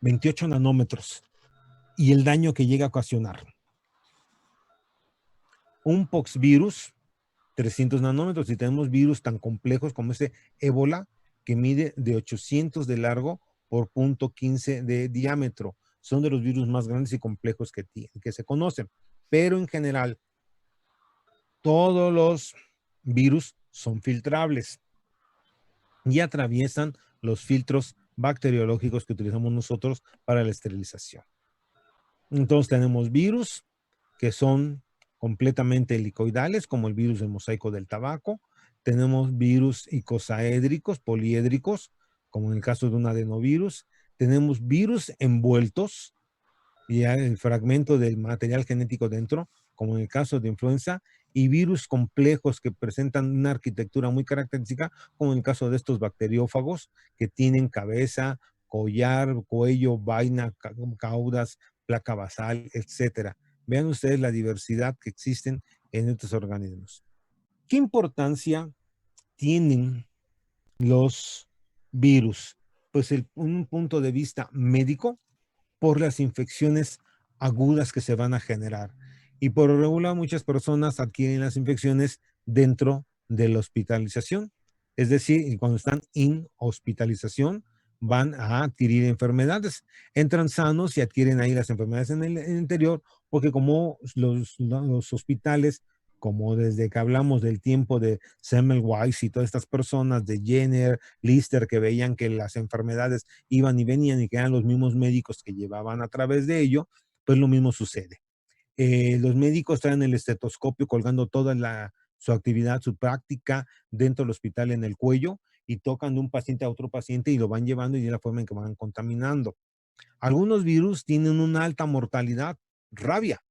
28 nanómetros, y el daño que llega a ocasionar. Un poxvirus, 300 nanómetros, y tenemos virus tan complejos como ese ébola, que mide de 800 de largo por 0.15 de diámetro. Son de los virus más grandes y complejos que se conocen. Pero en general, todos los virus son filtrables y atraviesan los filtros bacteriológicos que utilizamos nosotros para la esterilización. Entonces tenemos virus que son completamente helicoidales, como el virus del mosaico del tabaco. Tenemos virus icosaédricos, poliédricos, como en el caso de un adenovirus. Tenemos virus envueltos y el fragmento del material genético dentro, como en el caso de influenza, y virus complejos que presentan una arquitectura muy característica, como en el caso de estos bacteriófagos, que tienen cabeza, collar, cuello, vaina, caudas, placa basal, etcétera. Vean ustedes la diversidad que existen en estos organismos. ¿Qué importancia tienen los virus? Pues un punto de vista médico, por las infecciones agudas que se van a generar. Y por lo regular, muchas personas adquieren las infecciones dentro de la hospitalización. Es decir, cuando están en hospitalización, van a adquirir enfermedades. Entran sanos y adquieren ahí las enfermedades en el interior, porque como los hospitales, como desde que hablamos del tiempo de Semmelweis y todas estas personas de Jenner, Lister, que veían que las enfermedades iban y venían y que eran los mismos médicos que llevaban a través de ello, pues lo mismo sucede. Los médicos traen el estetoscopio colgando toda su actividad, su práctica dentro del hospital en el cuello, y tocan de un paciente a otro paciente y lo van llevando, y es la forma en que van contaminando. Algunos virus tienen una alta mortalidad. Rabia.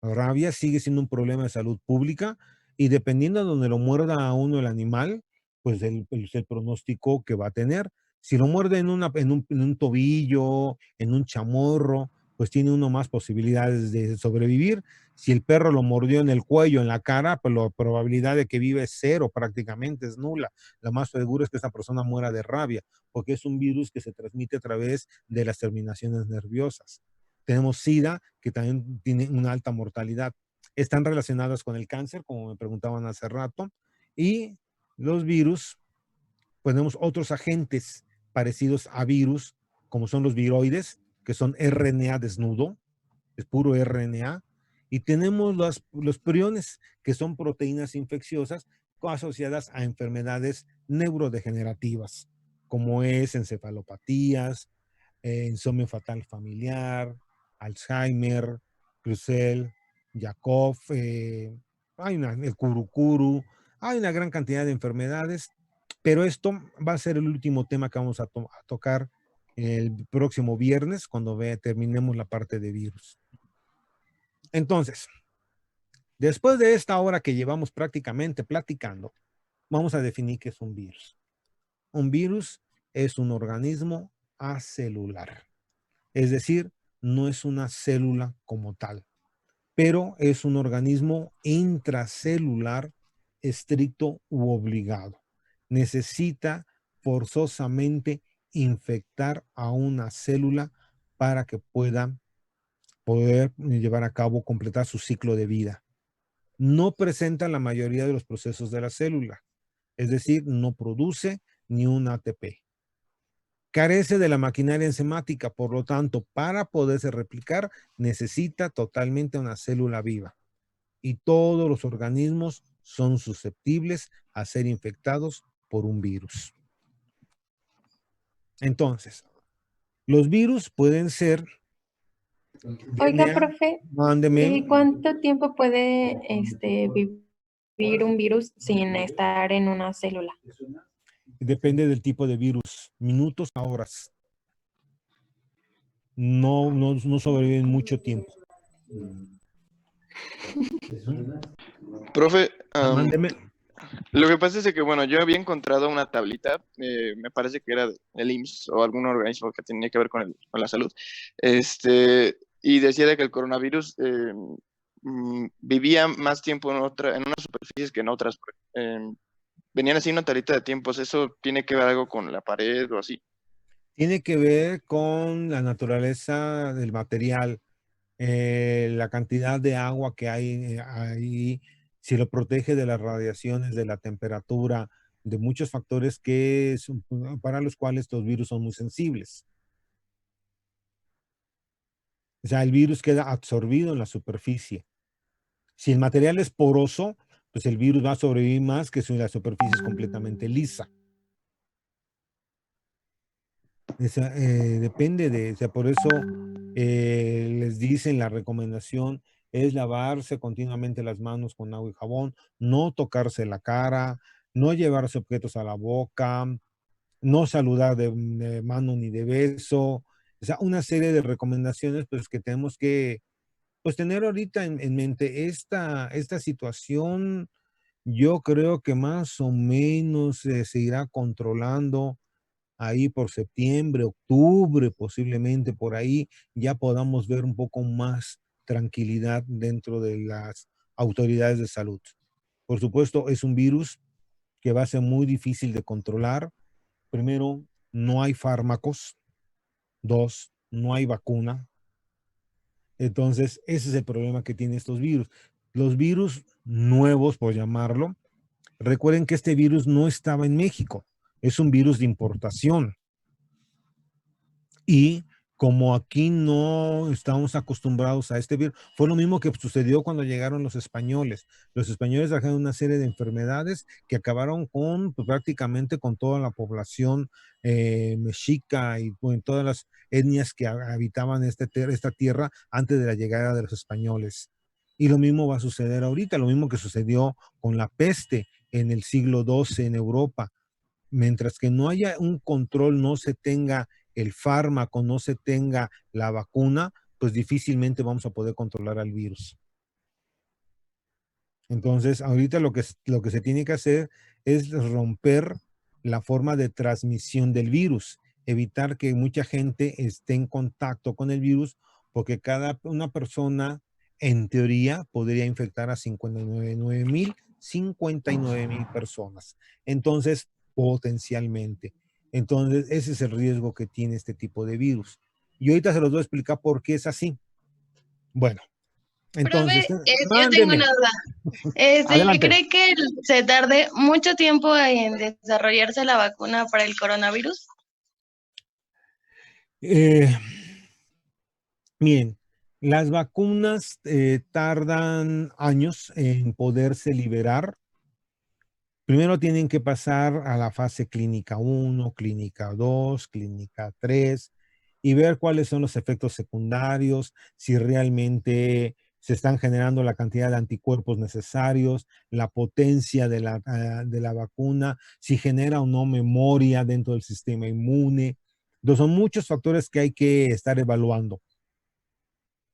Rabia sigue siendo un problema de salud pública, y dependiendo de donde lo muerda a uno el animal, pues el pronóstico que va a tener. Si lo muerde en un tobillo, en un chamorro, pues tiene uno más posibilidades de sobrevivir. Si el perro lo mordió en el cuello, en la cara, pues la probabilidad de que vive es cero, prácticamente es nula. Lo más seguro es que esa persona muera de rabia, porque es un virus que se transmite a través de las terminaciones nerviosas. Tenemos SIDA, que también tiene una alta mortalidad. Están relacionadas con el cáncer, como me preguntaban hace rato, y los virus, pues tenemos otros agentes parecidos a virus, como son los viroides, que son RNA desnudo, es puro RNA, y tenemos los priones, que son proteínas infecciosas asociadas a enfermedades neurodegenerativas, como es encefalopatías, insomnio fatal familiar, Alzheimer, Creutzfeldt, Jakob, el Kurukuru, hay una gran cantidad de enfermedades, pero esto va a ser el último tema que vamos a tocar el próximo viernes, cuando terminemos la parte de virus. Entonces, después de esta hora que llevamos prácticamente platicando, vamos a definir qué es un virus. Un virus es un organismo acelular. Es decir, no es una célula como tal, pero es un organismo intracelular estricto u obligado. Necesita forzosamente infectar a una célula para que pueda poder llevar a cabo, completar su ciclo de vida. No presenta la mayoría de los procesos de la célula, es decir, no produce ni un ATP. Carece de la maquinaria enzimática, por lo tanto, para poderse replicar, necesita totalmente una célula viva. Y todos los organismos son susceptibles a ser infectados por un virus. Entonces, los virus pueden ser Oiga, DNA, profe, ¿y mándeme, cuánto tiempo puede vivir un virus sin estar en una célula? depende del tipo de virus, minutos a horas. No sobreviven mucho tiempo. Profe, Mándeme. lo que pasa es que, bueno, yo había encontrado una tablita, me parece que era del IMSS o algún organismo que tenía que ver con la salud, y decía de que el coronavirus vivía más tiempo en unas superficies que en otras. Venían así una tablita de tiempos, ¿eso tiene que ver algo con la pared o así? Tiene que ver con la naturaleza del material, la cantidad de agua que hay ahí, si lo protege de las radiaciones, de la temperatura, de muchos factores para los cuales los virus son muy sensibles. O sea, el virus queda absorbido en la superficie. Si el material es poroso, pues el virus va a sobrevivir más que si la superficie es completamente lisa. Depende o sea, por eso les dicen la recomendación es lavarse continuamente las manos con agua y jabón, no tocarse la cara, no llevarse objetos a la boca, no saludar de mano ni de beso. O sea, una serie de recomendaciones pues que tenemos que pues tener ahorita en mente esta situación. Yo creo que más o menos se irá controlando ahí por septiembre, octubre, posiblemente por ahí ya podamos ver un poco más tranquilidad dentro de las autoridades de salud. Por supuesto, es un virus que va a ser muy difícil de controlar. Primero, no hay fármacos. Dos, no hay vacuna. Entonces, ese es el problema que tienen estos virus. Los virus nuevos, por llamarlo, recuerden que este virus no estaba en México. Es un virus de importación. Y como aquí no estamos acostumbrados a este virus, fue lo mismo que sucedió cuando llegaron los españoles. Los españoles trajeron una serie de enfermedades que acabaron con pues, prácticamente con toda la población mexica y con todas las etnias que habitaban esta tierra antes de la llegada de los españoles. Y lo mismo va a suceder ahorita, lo mismo que sucedió con la peste en el siglo XII en Europa. Mientras que no haya un control, no se tenga el fármaco, no se tenga la vacuna, pues difícilmente vamos a poder controlar al virus. Entonces, ahorita lo que se tiene que hacer es romper la forma de transmisión del virus, evitar que mucha gente esté en contacto con el virus, porque una persona, en teoría, podría infectar a 59,000 personas. Entonces, potencialmente. Entonces, ese es el riesgo que tiene este tipo de virus. Y ahorita se los voy a explicar por qué es así. Bueno, entonces, Profe, yo tengo mándeme. una duda. Adelante. ¿Cree que se tarde mucho tiempo en desarrollarse la vacuna para el coronavirus? Eh, Miren, las vacunas tardan años en poderse liberar. Primero tienen que pasar a la fase clínica 1, clínica 2, clínica 3 y ver cuáles son los efectos secundarios, si realmente se están generando la cantidad de anticuerpos necesarios, la potencia de la vacuna, si genera o no memoria dentro del sistema inmune. Entonces, son muchos factores que hay que estar evaluando.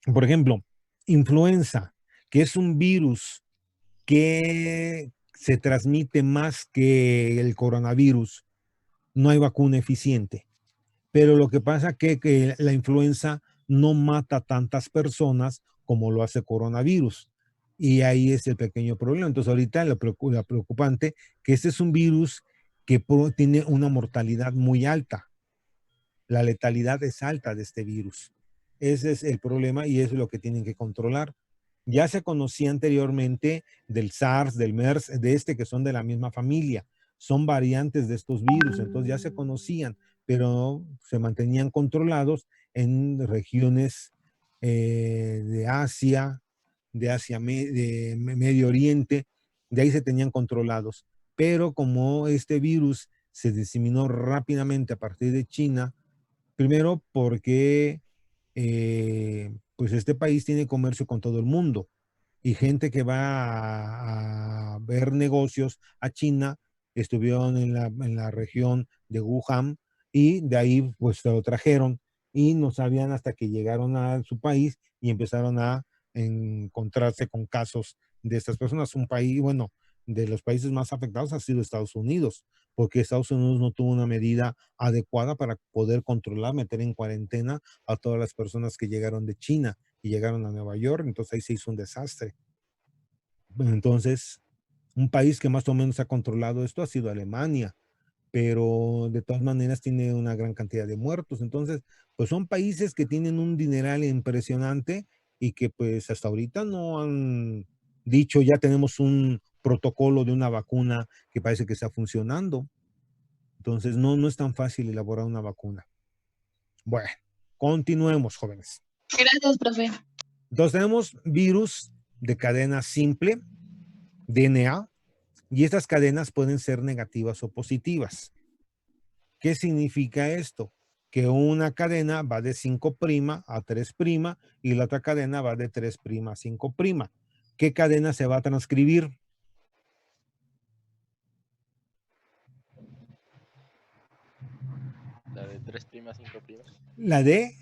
Por ejemplo, influenza, que es un virus que se transmite más que el coronavirus. No hay vacuna eficiente. Pero lo que pasa que la influenza no mata tantas personas como lo hace coronavirus. Y ahí es el pequeño problema. Entonces ahorita lo preocupante que este es un virus que tiene una mortalidad muy alta. La letalidad es alta de este virus. Ese es el problema y eso es lo que tienen que controlar. Ya se conocía anteriormente del SARS, del MERS, de que son de la misma familia. Son variantes de estos virus, entonces ya se conocían, pero se mantenían controlados en regiones de Asia, de Medio Oriente, de ahí se tenían controlados. Pero como este virus se diseminó rápidamente a partir de China, primero porque pues este país tiene comercio con todo el mundo y gente que va a ver negocios a China estuvieron en la región de Wuhan y de ahí pues se lo trajeron y no sabían hasta que llegaron a su país y empezaron a encontrarse con casos de estas personas. Un país, bueno, de los países más afectados ha sido Estados Unidos, porque Estados Unidos no tuvo una medida adecuada para poder controlar, meter en cuarentena a todas las personas que llegaron de China y llegaron a Nueva York, entonces ahí se hizo un desastre. Entonces, un país que más o menos ha controlado esto ha sido Alemania, pero de todas maneras tiene una gran cantidad de muertos. Entonces, pues son países que tienen un dineral impresionante y que pues hasta ahorita no han dicho ya tenemos un protocolo de una vacuna que parece que está funcionando. Entonces, no es tan fácil elaborar una vacuna. Bueno, continuemos, jóvenes. Gracias, profe. Entonces tenemos virus de cadena simple, DNA, y estas cadenas pueden ser negativas o positivas. ¿Qué significa esto? Que una cadena va de 5' a 3' y la otra cadena va de 3' a 5'. ¿Qué cadena se va a transcribir? La de 3', 5'. La de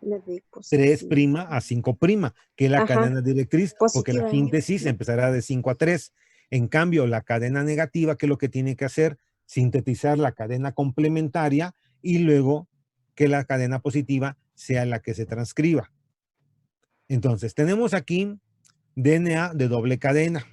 La de 3' positiva. a 5', que es la Ajá, cadena directriz, porque la positiva. síntesis empezará de 5 a 3. En cambio, la cadena negativa, ¿qué es lo que tiene que hacer? Sintetizar la cadena complementaria y luego que la cadena positiva sea la que se transcriba. Entonces, tenemos aquí DNA de doble cadena.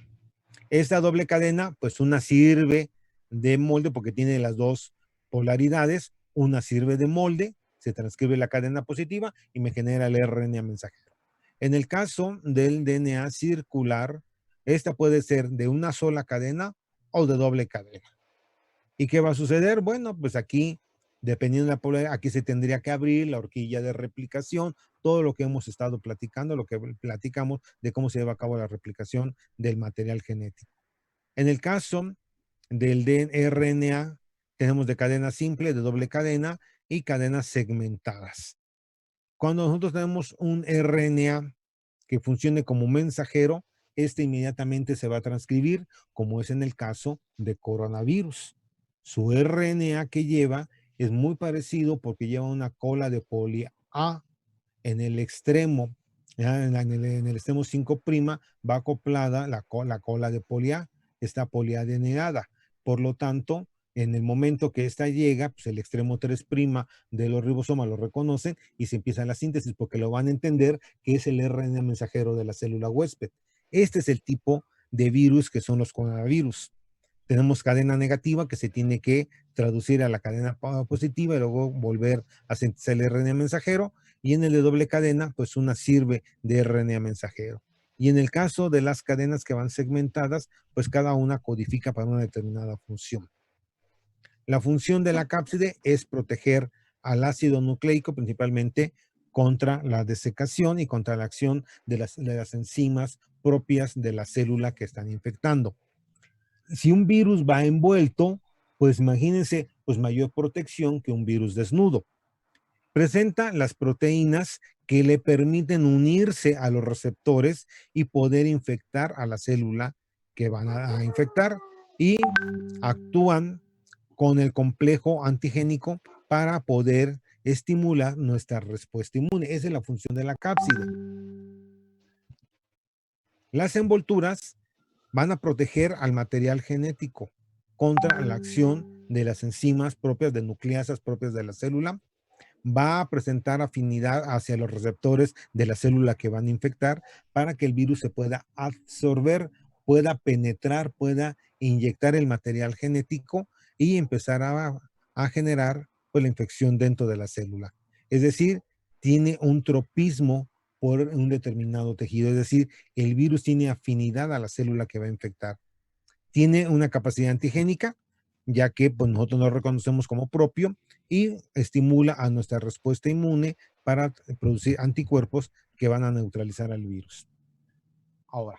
Esta doble cadena, pues una sirve de molde porque tiene las dos polaridades. Una sirve de molde, se transcribe la cadena positiva y me genera el RNA mensajero. En el caso del DNA circular, esta puede ser de una sola cadena o de doble cadena. ¿Y qué va a suceder? Bueno, pues aquí, dependiendo de la polaridad, aquí se tendría que abrir la horquilla de replicación, todo lo que hemos estado platicando, lo que platicamos de cómo se lleva a cabo la replicación del material genético. En el caso del RNA, tenemos de cadena simple, de doble cadena y cadenas segmentadas. Cuando nosotros tenemos un RNA que funcione como mensajero, este inmediatamente se va a transcribir, como es en el caso de coronavirus. Su RNA que lleva es muy parecido porque lleva una cola de poli A en el extremo. En el extremo 5' va acoplada la cola de poli A, está poliadenada. Por lo tanto, en el momento que esta llega, pues el extremo 3' de los ribosomas lo reconocen y se empieza la síntesis porque lo van a entender que es el RNA mensajero de la célula huésped. Este es el tipo de virus que son los coronavirus. Tenemos cadena negativa que se tiene que traducir a la cadena positiva y luego volver a sintetizar el RNA mensajero. Y en el de doble cadena, pues una sirve de RNA mensajero. Y en el caso de las cadenas que van segmentadas, pues cada una codifica para una determinada función. La función de la cápside es proteger al ácido nucleico, principalmente contra la desecación y contra la acción de las enzimas propias de la célula que están infectando. Si un virus va envuelto, pues imagínense, pues mayor protección que un virus desnudo. Presenta las proteínas que le permiten unirse a los receptores y poder infectar a la célula que van a infectar y actúan con el complejo antigénico para poder estimular nuestra respuesta inmune. Esa es la función de la cápside. Las envolturas van a proteger al material genético contra la acción de las enzimas propias de nucleasas propias de la célula. Va a presentar afinidad hacia los receptores de la célula que van a infectar para que el virus se pueda absorber, pueda penetrar, pueda inyectar el material genético y empezar a generar pues, la infección dentro de la célula. Es decir, tiene un tropismo por un determinado tejido, es decir, el virus tiene afinidad a la célula que va a infectar. Tiene una capacidad antigénica, ya que pues, nosotros lo reconocemos como propio y estimula a nuestra respuesta inmune para producir anticuerpos que van a neutralizar al virus. Ahora,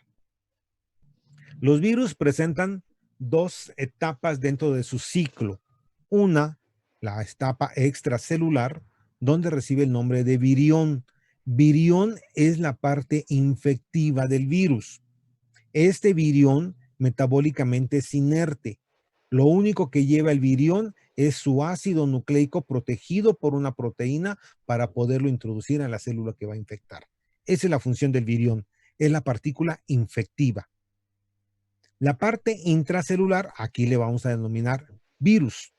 los virus presentan dos etapas dentro de su ciclo. Una, la etapa extracelular, donde recibe el nombre de virión. Virión es la parte infectiva del virus. Este virión metabólicamente es inerte. Lo único que lleva el virión es su ácido nucleico protegido por una proteína para poderlo introducir a la célula que va a infectar. Esa es la función del virión, es la partícula infectiva. La parte intracelular, aquí le vamos a denominar virus.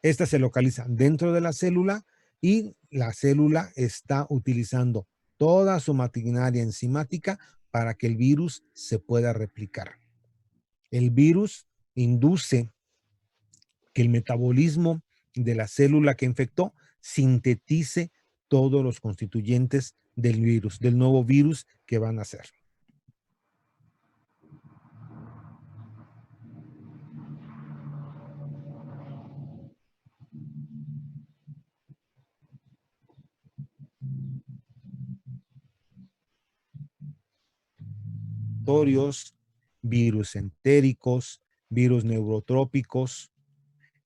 Esta se localiza dentro de la célula y la célula está utilizando toda su maquinaria enzimática para que el virus se pueda replicar. El virus induce que el metabolismo de la célula que infectó sintetice todos los constituyentes del virus, del nuevo virus que van a hacer. Virus entéricos, virus neurotrópicos,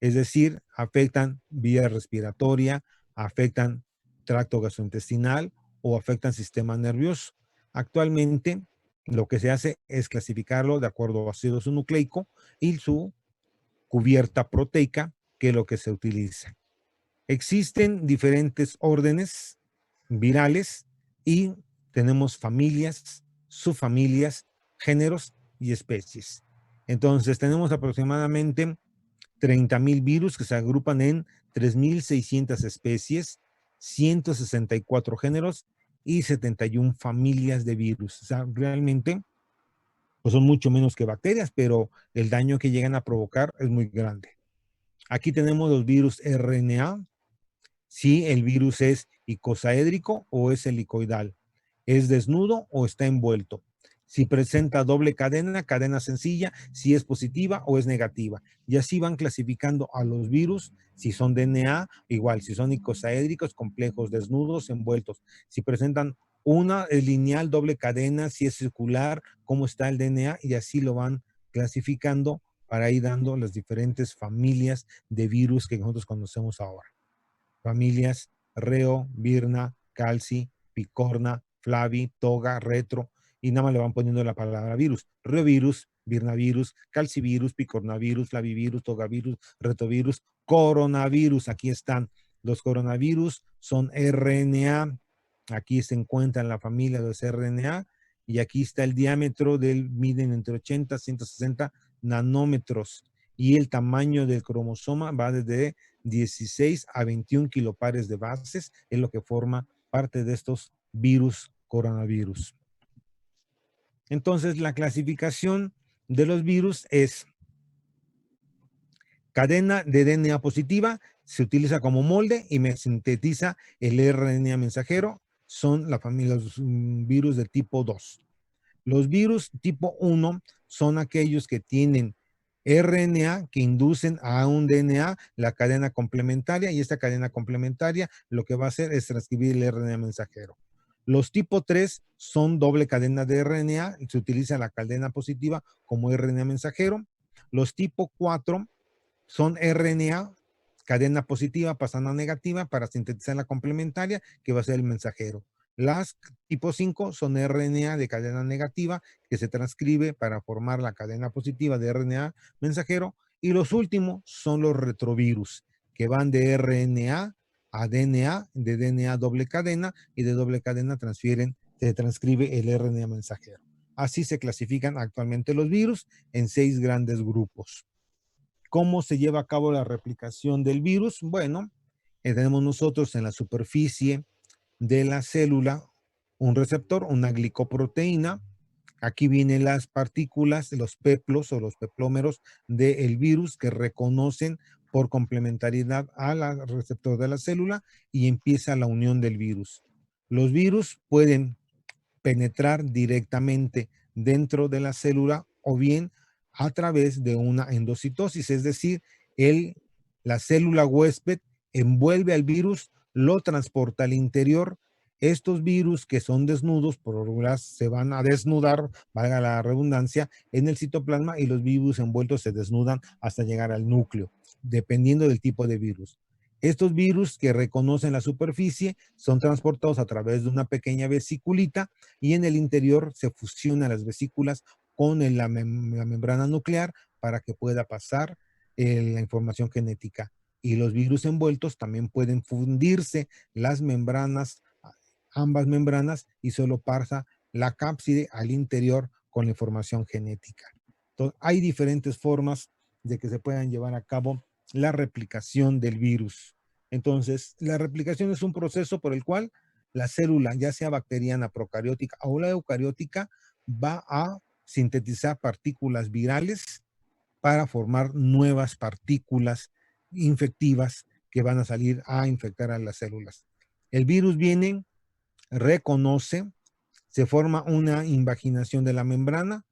es decir, afectan vía respiratoria, afectan tracto gastrointestinal o afectan sistema nervioso. Actualmente, lo que se hace es clasificarlo de acuerdo a ácido nucleico y su cubierta proteica, que es lo que se utiliza. Existen diferentes órdenes virales y tenemos familias, subfamilias, géneros y especies. Entonces, tenemos aproximadamente 30,000 virus que se agrupan en 3,600 especies, 164 géneros y 71 familias de virus. O sea, realmente pues son mucho menos que bacterias, pero el daño que llegan a provocar es muy grande. Aquí tenemos los virus RNA. Si el virus es icosaédrico o es helicoidal, es desnudo o está envuelto, si presenta doble cadena, cadena sencilla, si es positiva o es negativa. Y así van clasificando a los virus, si son DNA, igual, si son icosaédricos, complejos, desnudos, envueltos. Si presentan una lineal, doble cadena, si es circular, cómo está el DNA, y así lo van clasificando para ir dando las diferentes familias de virus que nosotros conocemos ahora. Familias Reo, Virna, Calci, Picorna, Flavi, Toga, Retro, y nada más le van poniendo la palabra virus. Reovirus, Virnavirus, Calcivirus, Picornavirus, Flavivirus, Togavirus, Retrovirus, coronavirus. Aquí están. Los coronavirus son RNA. Aquí se encuentra en la familia de los RNA y aquí está el diámetro miden entre 80 y 160 nanómetros y el tamaño del cromosoma va desde 16 a 21 kilopares de bases, es lo que forma parte de estos virus coronavirus. Entonces, la clasificación de los virus es cadena de DNA positiva, se utiliza como molde y me sintetiza el RNA mensajero, son la familia, los virus de tipo 2. Los virus tipo 1 son aquellos que tienen RNA que inducen a un DNA la cadena complementaria y esta cadena complementaria lo que va a hacer es transcribir el RNA mensajero. Los tipo 3 son doble cadena de RNA y se utiliza la cadena positiva como RNA mensajero. Los tipo 4 son RNA, cadena positiva pasando a negativa para sintetizar la complementaria que va a ser el mensajero. Las tipo 5 son RNA de cadena negativa que se transcribe para formar la cadena positiva de RNA mensajero. Y los últimos son los retrovirus que van de RNA a DNA, de DNA doble cadena y de doble cadena se transcribe el RNA mensajero. Así se clasifican actualmente los virus en 6 grandes grupos. ¿Cómo se lleva a cabo la replicación del virus? Bueno, tenemos nosotros en la superficie de la célula un receptor, una glicoproteína. Aquí vienen las partículas, los peplos o los peplómeros del virus que reconocen por complementariedad al receptor de la célula y empieza la unión del virus. Los virus pueden penetrar directamente dentro de la célula o bien a través de una endocitosis, es decir, la célula huésped envuelve al virus, lo transporta al interior. Estos virus que son desnudos, por lo regular se van a desnudar, valga la redundancia, en el citoplasma y los virus envueltos se desnudan hasta llegar al núcleo, dependiendo del tipo de virus. Estos virus que reconocen la superficie son transportados a través de una pequeña vesiculita y en el interior se fusionan las vesículas con la membrana nuclear para que pueda pasar la información genética. Y los virus envueltos también pueden fundirse las membranas, ambas membranas, y solo pasa la cápside al interior con la información genética. Entonces, hay diferentes formas de que se puedan llevar a cabo la replicación del virus. Entonces, la replicación es un proceso por el cual la célula, ya sea bacteriana, procariótica o la eucariótica, va a sintetizar partículas virales para formar nuevas partículas infectivas que van a salir a infectar a las células. El virus viene, reconoce, se forma una invaginación de la membrana.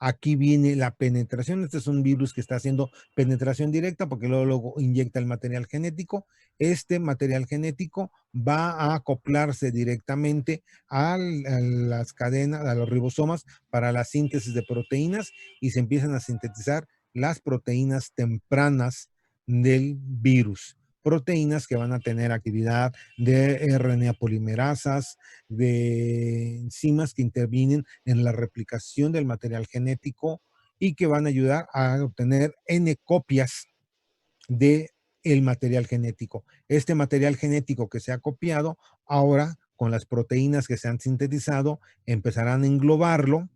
Aquí viene la penetración. Este es un virus que está haciendo penetración directa porque luego inyecta el material genético. Este material genético va a acoplarse directamente a las cadenas, a los ribosomas para la síntesis de proteínas y se empiezan a sintetizar las proteínas tempranas del virus. Proteínas que van a tener actividad de RNA polimerasas, de enzimas que intervienen en la replicación del material genético y que van a ayudar a obtener N copias de el material genético. Este material genético que se ha copiado, ahora con las proteínas que se han sintetizado, empezarán a englobarlo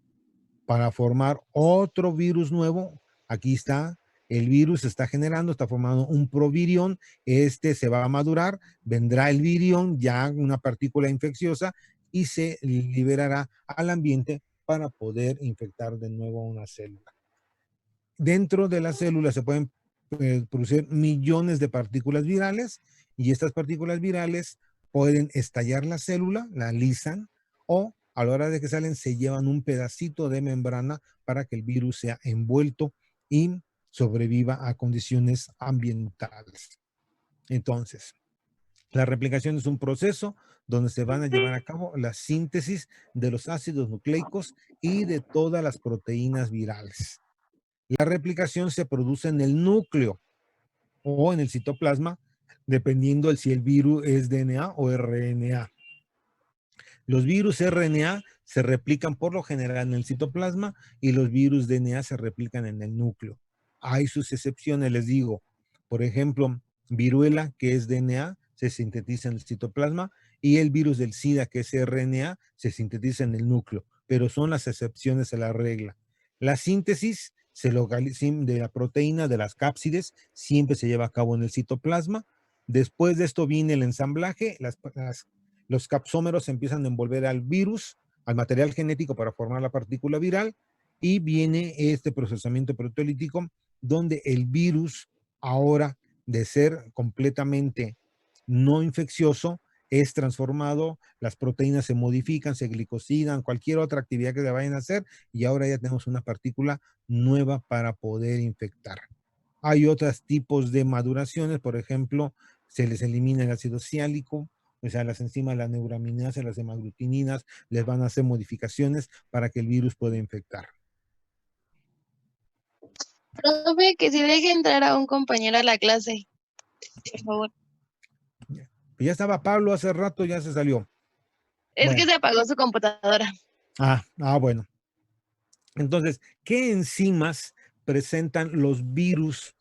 para formar otro virus nuevo. Aquí está, el virus se está generando, está formando un provirión, este se va a madurar, vendrá el virión, ya una partícula infecciosa, y se liberará al ambiente para poder infectar de nuevo una célula. Dentro de la célula se pueden producir millones de partículas virales y estas partículas virales pueden estallar la célula, la lisan, o a la hora de que salen se llevan un pedacito de membrana para que el virus sea envuelto y sobreviva a condiciones ambientales. Entonces, la replicación es un proceso donde se van a llevar a cabo la síntesis de los ácidos nucleicos y de todas las proteínas virales. La replicación se produce en el núcleo o en el citoplasma, dependiendo de si el virus es DNA o RNA. Los virus RNA se replican por lo general en el citoplasma y los virus DNA se replican en el núcleo. Hay sus excepciones, les digo. Por ejemplo, viruela, que es DNA, se sintetiza en el citoplasma y el virus del SIDA, que es RNA, se sintetiza en el núcleo, pero son las excepciones a la regla. La síntesis de la proteína de las cápsides siempre se lleva a cabo en el citoplasma. Después de esto viene el ensamblaje, los capsómeros empiezan a envolver al virus, al material genético para formar la partícula viral y viene este procesamiento proteolítico donde el virus ahora de ser completamente no infeccioso es transformado, las proteínas se modifican, se glicosidan, cualquier otra actividad que se vayan a hacer y ahora ya tenemos una partícula nueva para poder infectar. Hay otros tipos de maduraciones, por ejemplo, se les elimina el ácido ciálico, o sea, las enzimas, la neuraminasa, las hemaglutininas, les van a hacer modificaciones para que el virus pueda infectar. Profe, que si deje entrar a un compañero a la clase, por favor. Ya estaba Pablo hace rato, ya se salió. Es Bueno. que se apagó su computadora. Bueno. Entonces, ¿qué enzimas presentan los virus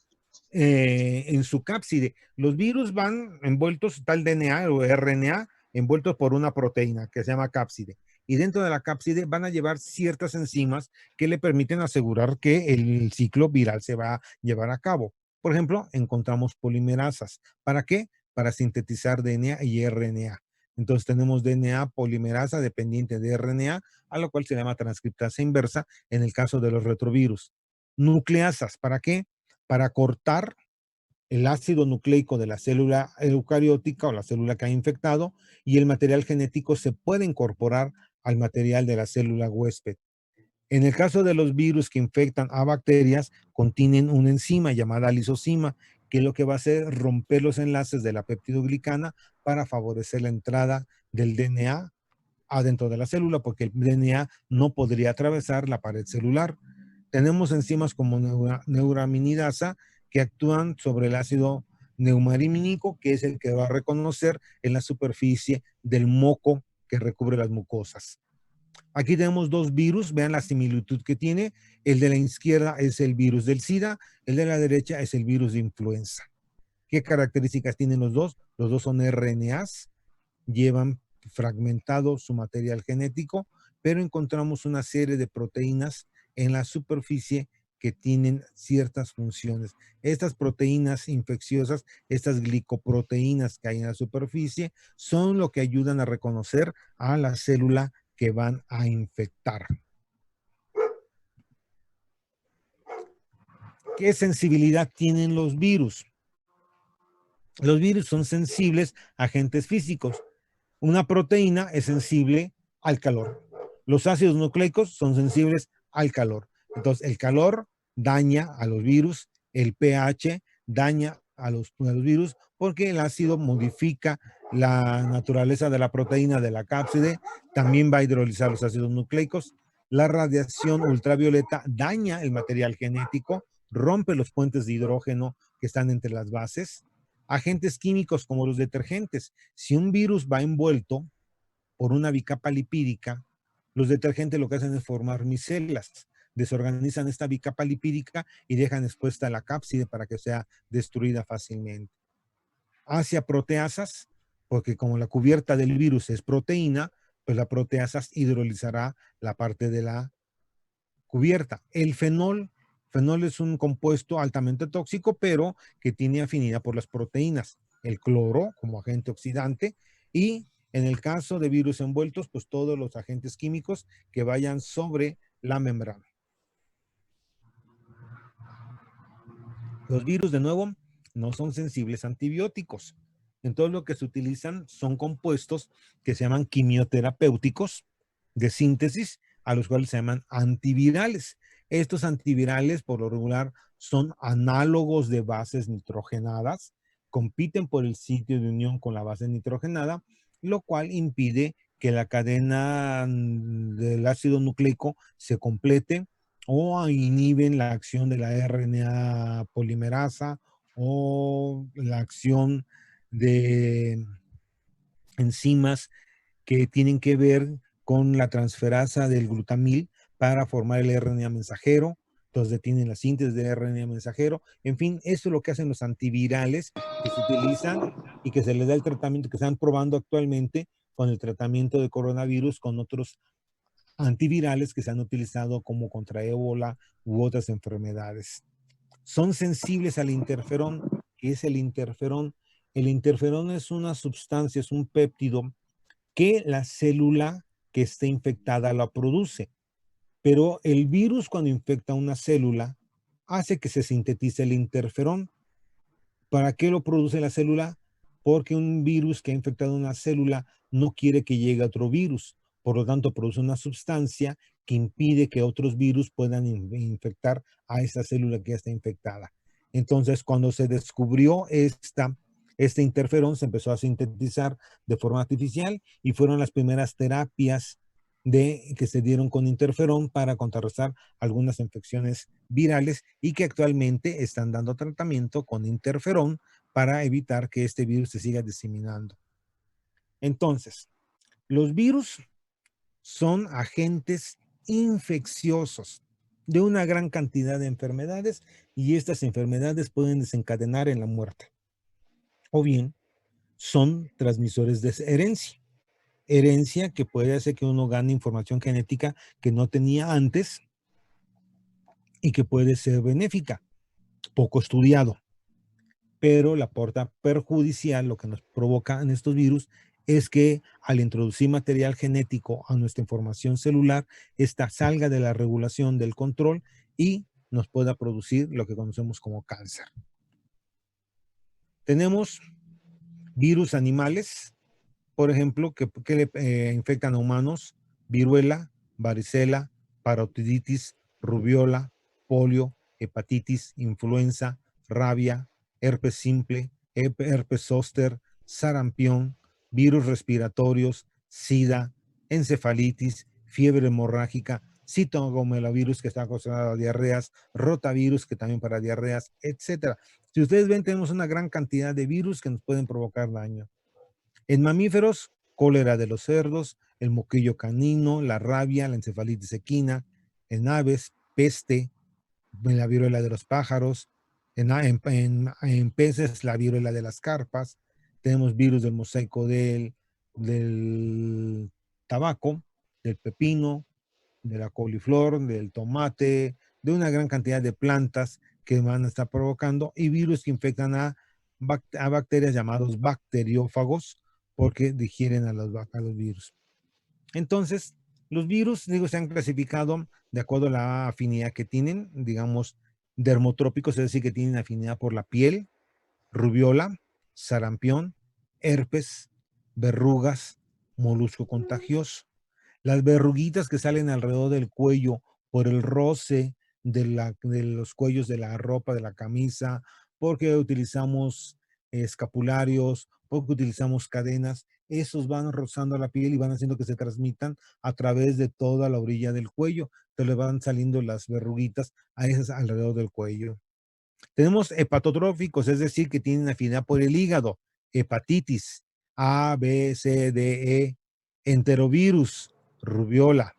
en su cápside? Los virus van envueltos, tal DNA o RNA, envueltos por una proteína que se llama cápside. Y dentro de la cápside van a llevar ciertas enzimas que le permiten asegurar que el ciclo viral se va a llevar a cabo. Por ejemplo, encontramos polimerasas. ¿Para qué? Para sintetizar DNA y RNA. Entonces tenemos DNA polimerasa dependiente de RNA, a lo cual se llama transcriptasa inversa en el caso de los retrovirus. Nucleasas, ¿para qué? Para cortar el ácido nucleico de la célula eucariótica o la célula que ha infectado y el material genético se puede incorporar al material de la célula huésped. En el caso de los virus que infectan a bacterias, contienen una enzima llamada lisozima, que lo que va a hacer es romper los enlaces de la peptidoglicana para favorecer la entrada del DNA adentro de la célula, porque el DNA no podría atravesar la pared celular. Tenemos enzimas como neuraminidasa que actúan sobre el ácido neumarínico, que es el que va a reconocer en la superficie del moco que recubre las mucosas. Aquí tenemos dos virus, vean la similitud que tiene. El de la izquierda es el virus del SIDA, el de la derecha es el virus de influenza. ¿Qué características tienen los dos? Los dos son RNAs, llevan fragmentado su material genético, pero encontramos una serie de proteínas en la superficie que tienen ciertas funciones. Estas proteínas infecciosas, estas glicoproteínas que hay en la superficie, son lo que ayudan a reconocer a la célula que van a infectar. ¿Qué sensibilidad tienen los virus? Los virus son sensibles a agentes físicos. Una proteína es sensible al calor. Los ácidos nucleicos son sensibles al calor. Entonces, el calor daña a los virus, el pH daña a los virus porque el ácido modifica la naturaleza de la proteína de la cápside, también va a hidrolizar los ácidos nucleicos. La radiación ultravioleta daña el material genético, rompe los puentes de hidrógeno que están entre las bases. Agentes químicos como los detergentes. Si un virus va envuelto por una bicapa lipídica, los detergentes lo que hacen es formar micelas, desorganizan esta bicapa lipídica y dejan expuesta la cápside para que sea destruida fácilmente. Hacia proteasas, porque como la cubierta del virus es proteína, pues la proteasas hidrolizará la parte de la cubierta. El fenol es un compuesto altamente tóxico, pero que tiene afinidad por las proteínas. El cloro como agente oxidante y en el caso de virus envueltos, pues todos los agentes químicos que vayan sobre la membrana. Los virus, de nuevo, no son sensibles a antibióticos. Entonces lo que se utilizan son compuestos que se llaman quimioterapéuticos de síntesis, a los cuales se llaman antivirales. Estos antivirales, por lo regular, son análogos de bases nitrogenadas, compiten por el sitio de unión con la base nitrogenada, lo cual impide que la cadena del ácido nucleico se complete o inhiben la acción de la RNA polimerasa o la acción de enzimas que tienen que ver con la transferasa del glutamil para formar el RNA mensajero. Entonces detienen la síntesis de RNA mensajero. En fin, eso es lo que hacen los antivirales que se utilizan y que se les da el tratamiento que están probando actualmente con el tratamiento de coronavirus con otros antivirales que se han utilizado como contra ébola u otras enfermedades. Son sensibles al interferón. ¿Qué es el interferón? El interferón es una sustancia, es un péptido que la célula que esté infectada la produce. Pero el virus cuando infecta una célula hace que se sintetice el interferón. ¿Para qué lo produce la célula? Porque un virus que ha infectado una célula no quiere que llegue otro virus. Por lo tanto, produce una sustancia que impide que otros virus puedan infectar a esa célula que ya está infectada. Entonces, cuando se descubrió este interferón, se empezó a sintetizar de forma artificial y fueron las primeras terapias que se dieron con interferón para contrarrestar algunas infecciones virales y que actualmente están dando tratamiento con interferón para evitar que este virus se siga diseminando. Entonces, los virus son agentes infecciosos de una gran cantidad de enfermedades y estas enfermedades pueden desencadenar en la muerte. O bien, son transmisores de herencia. Herencia que puede hacer que uno gane información genética que no tenía antes y que puede ser benéfica, poco estudiado. Pero la parte perjudicial, lo que nos provoca en estos virus, es que al introducir material genético a nuestra información celular, esta salga de la regulación del control y nos pueda producir lo que conocemos como cáncer. Tenemos virus animales, por ejemplo, que le infectan a humanos: viruela, varicela, parotiditis, rubiola, polio, hepatitis, influenza, rabia, herpes simple, herpes zóster, sarampión, virus respiratorios, sida, encefalitis, fiebre hemorrágica, citomegalovirus que está acostumbrado a diarreas, rotavirus que también para diarreas, etc. Si ustedes ven, tenemos una gran cantidad de virus que nos pueden provocar daño. En mamíferos, cólera de los cerdos, el moquillo canino, la rabia, la encefalitis equina. En aves, peste, la viruela de los pájaros. En peces, la viruela de las carpas. Tenemos virus del mosaico del tabaco, del pepino, de la coliflor, del tomate, de una gran cantidad de plantas que van a estar provocando y virus que infectan a bacterias llamados bacteriófagos porque digieren a los virus. Entonces, los virus, se han clasificado de acuerdo a la afinidad que tienen, digamos, dermotrópicos, es decir, que tienen afinidad por la piel, rubiola, sarampión, herpes, verrugas, molusco contagioso. Las verruguitas que salen alrededor del cuello por el roce de los cuellos de la ropa, de la camisa, porque utilizamos escapularios, porque utilizamos cadenas, esos van rozando la piel y van haciendo que se transmitan a través de toda la orilla del cuello. Entonces le van saliendo las verruguitas a esas alrededor del cuello. Tenemos hepatotróficos, es decir, que tienen afinidad por el hígado, hepatitis, A, B, C, D, E, enterovirus, rubiola.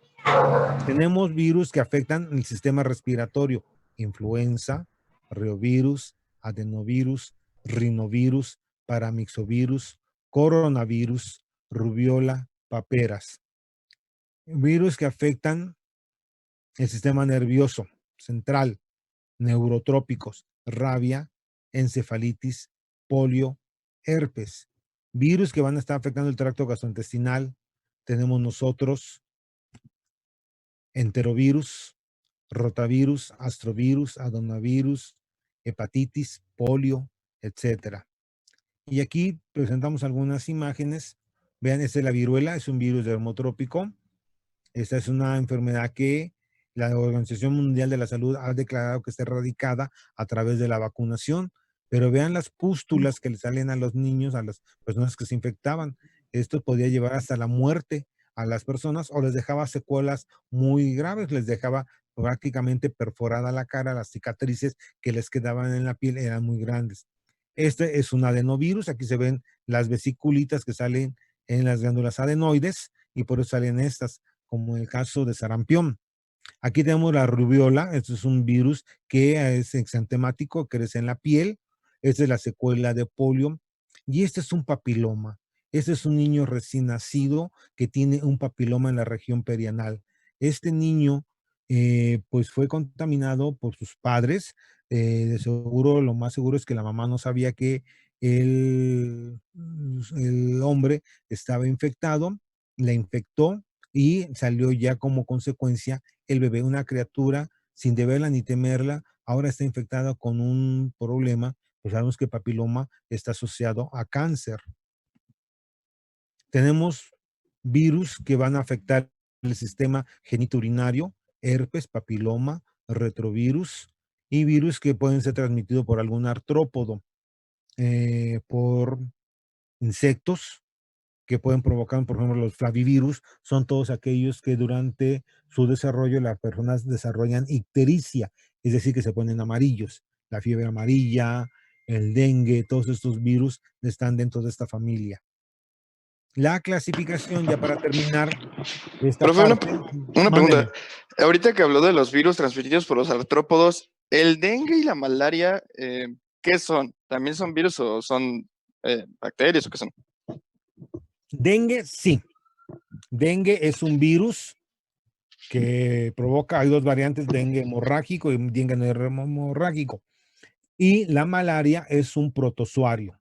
Tenemos virus que afectan el sistema respiratorio, influenza, reovirus, adenovirus, rinovirus, paramyxovirus, coronavirus, rubiola, paperas. Virus que afectan el sistema nervioso central, neurotrópicos, rabia, encefalitis, polio, herpes. Virus que van a estar afectando el tracto gastrointestinal. Tenemos nosotros enterovirus, rotavirus, astrovirus, adenovirus, hepatitis, polio, etcétera. Y aquí presentamos algunas imágenes. Vean, esta es la viruela, es un virus dermotrópico. Esta es una enfermedad que la Organización Mundial de la Salud ha declarado que está erradicada a través de la vacunación. Pero vean las pústulas que le salen a los niños, a las personas que se infectaban. Esto podía llevar hasta la muerte a las personas o les dejaba secuelas muy graves, les dejaba prácticamente perforada la cara, las cicatrices que les quedaban en la piel eran muy grandes. Este es un adenovirus, aquí se ven las vesiculitas que salen en las glándulas adenoides y por eso salen estas, como en el caso de sarampión. Aquí tenemos la rubiola, esto es un virus que es exantemático, crece en la piel, esta es la secuela de polio y este es un papiloma. Este es un niño recién nacido que tiene un papiloma en la región perianal. Este niño pues fue contaminado por sus padres. De seguro, lo más seguro es que la mamá no sabía que el hombre estaba infectado, la infectó y salió ya como consecuencia el bebé, una criatura sin deberla ni temerla, ahora está infectada con un problema, pues sabemos que papiloma está asociado a cáncer. Tenemos virus que van a afectar el sistema genitourinario, herpes, papiloma, retrovirus y virus que pueden ser transmitidos por algún artrópodo, por insectos que pueden provocar, por ejemplo, los flavivirus, son todos aquellos que durante su desarrollo las personas desarrollan ictericia, es decir, que se ponen amarillos. La fiebre amarilla, el dengue, todos estos virus están dentro de esta familia. La clasificación, ya para terminar esta Profe, parte, una mándeme. pregunta. Ahorita que habló de los virus transmitidos por los artrópodos, ¿el dengue y la malaria qué son? ¿También son virus o son bacterias o qué son? Dengue, sí. Dengue es un virus que provoca, hay dos variantes, dengue hemorrágico y dengue no hemorrágico. Y la malaria es un protozoario.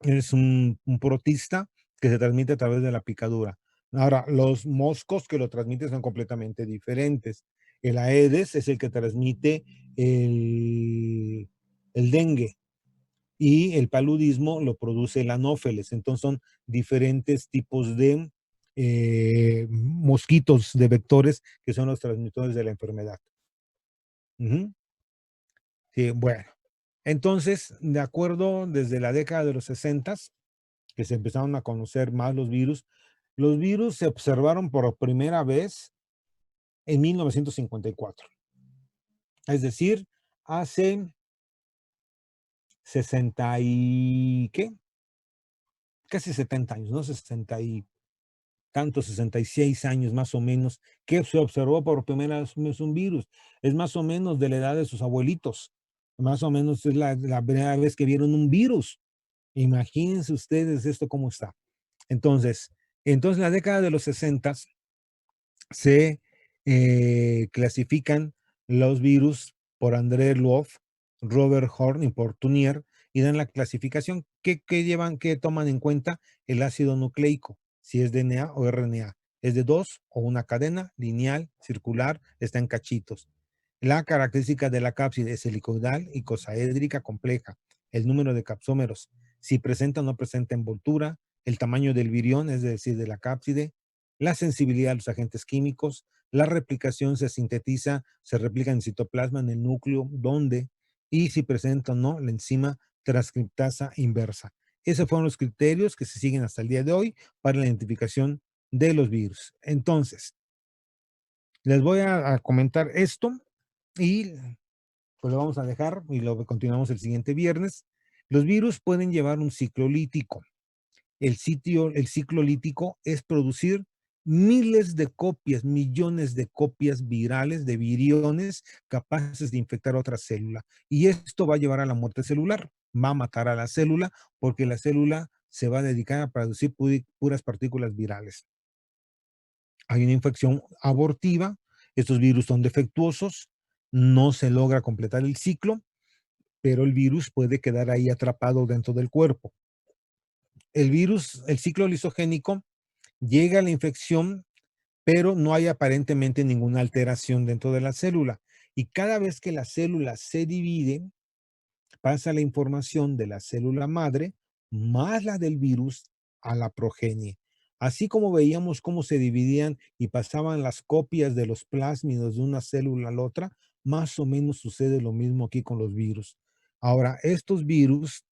Es un protista que se transmite a través de la picadura. Ahora, los moscos que lo transmiten son completamente diferentes. El Aedes es el que transmite el dengue y el paludismo lo produce el anófeles. Entonces son diferentes tipos de mosquitos, de vectores que son los transmisores de la enfermedad. Sí, bueno. Entonces, de acuerdo, desde la década de los 60, que se empezaron a conocer más los virus se observaron por primera vez en 1954. Es decir, hace 60 y ¿qué? Casi 70 años, ¿no? 60 y tantos, 66 años más o menos, que se observó por primera vez un virus. Es más o menos de la edad de sus abuelitos. Más o menos es la primera vez que vieron un virus. Imagínense ustedes esto cómo está. Entonces, en la década de los 60 se clasifican los virus por André Lwow, Robert Horn y por Tunier y dan la clasificación que toman en cuenta el ácido nucleico, si es DNA o RNA. Es de 2 o una cadena lineal, circular, está en cachitos. La característica de la cápside es helicoidal, icosaédrica, compleja. el número de capsómeros, si presenta o no presenta envoltura, el tamaño del virión, es decir, de la cápside, la sensibilidad a los agentes químicos, la replicación se sintetiza, se replica en el citoplasma, en el núcleo, dónde, y si presenta o no la enzima transcriptasa inversa. Esos fueron los criterios que se siguen hasta el día de hoy para la identificación de los virus. Entonces, les voy a comentar esto y pues lo vamos a dejar y lo continuamos el siguiente viernes. Los virus pueden llevar un ciclo lítico. El ciclo lítico es producir miles de copias, millones de copias virales de viriones capaces de infectar otra célula. Y esto va a llevar a la muerte celular, va a matar a la célula porque la célula se va a dedicar a producir puras partículas virales. Hay una infección abortiva, estos virus son defectuosos, no se logra completar el ciclo, pero el virus puede quedar ahí atrapado dentro del cuerpo. El virus, el ciclo lisogénico, llega a la infección, pero no hay aparentemente ninguna alteración dentro de la célula. Y cada vez que la célula se divide, pasa la información de la célula madre más la del virus a la progenie. Así como veíamos cómo se dividían y pasaban las copias de los plásmidos de una célula a la otra, más o menos sucede lo mismo aquí con los virus. Ahora, estos virus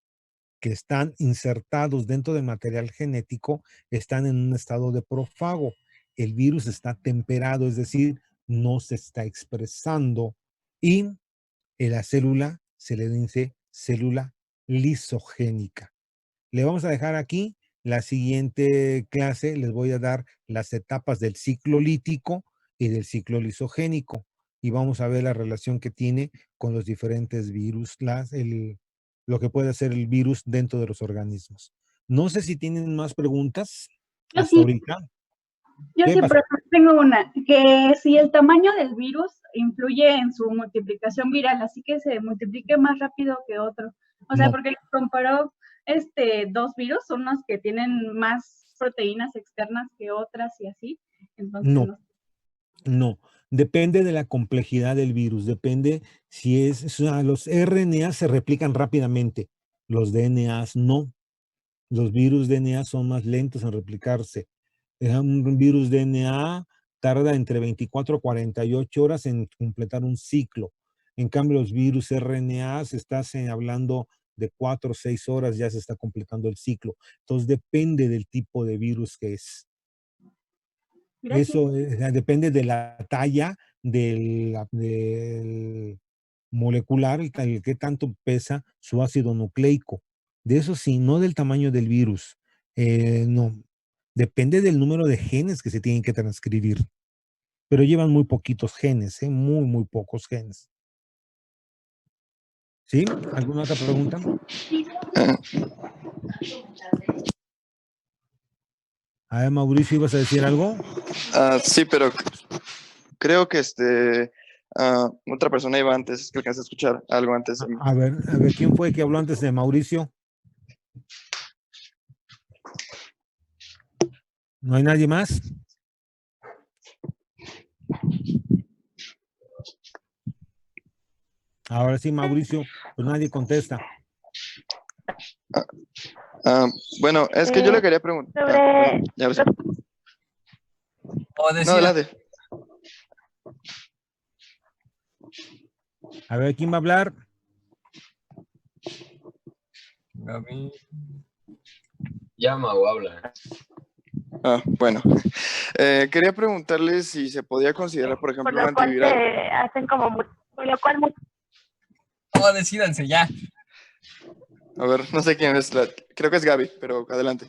que están insertados dentro del material genético están en un estado de profago. El virus está temperado, es decir, no se está expresando y en la célula se le dice célula lisogénica. Le vamos a dejar aquí la siguiente clase. Les voy a dar las etapas del ciclo lítico y del ciclo lisogénico y vamos a ver la relación que tiene con los diferentes virus, lo que puede hacer el virus dentro de los organismos. No sé si tienen más preguntas Yo hasta sí. ahorita. Yo ¿Qué sí, pasó? pero tengo una, que si el tamaño del virus influye en su multiplicación viral, así que se multiplique más rápido que otro. O sea, No. porque comparó dos virus, unos que tienen más proteínas externas que otras y así. Entonces, No. No, depende de la complejidad del virus, depende si los RNA se replican rápidamente, los DNAs no. Los virus DNA son más lentos en replicarse. Un virus DNA tarda entre 24 a 48 horas en completar un ciclo. En cambio, los virus RNA se está hablando de 4 o 6 horas, ya se está completando el ciclo. Entonces, depende del tipo de virus que es. gracias. Eso depende de la talla del molecular, el que tanto pesa su ácido nucleico. De eso sí, no del tamaño del virus. No. Depende del número de genes que se tienen que transcribir. Pero llevan muy poquitos genes, muy, muy pocos genes. ¿Sí? ¿Alguna otra pregunta? A ver, Mauricio, ¿ibas a decir algo? Sí, pero creo que otra persona iba antes, es que alcancé a escuchar algo antes de mí. A ver, ¿quién fue que habló antes de Mauricio? ¿No hay nadie más? Ahora sí, Mauricio, pues nadie contesta. Bueno, es que yo le quería preguntar. sobre Ya ahora sí. O No, decir, adelante. A ver, ¿quién va a hablar? Gaby, Llama o habla. Bueno, quería preguntarle si se podía considerar, por ejemplo, por un lo cual antiviral. te hacen como, por lo cual o decídanse ya. A ver, no sé quién es, creo que es Gaby, pero adelante.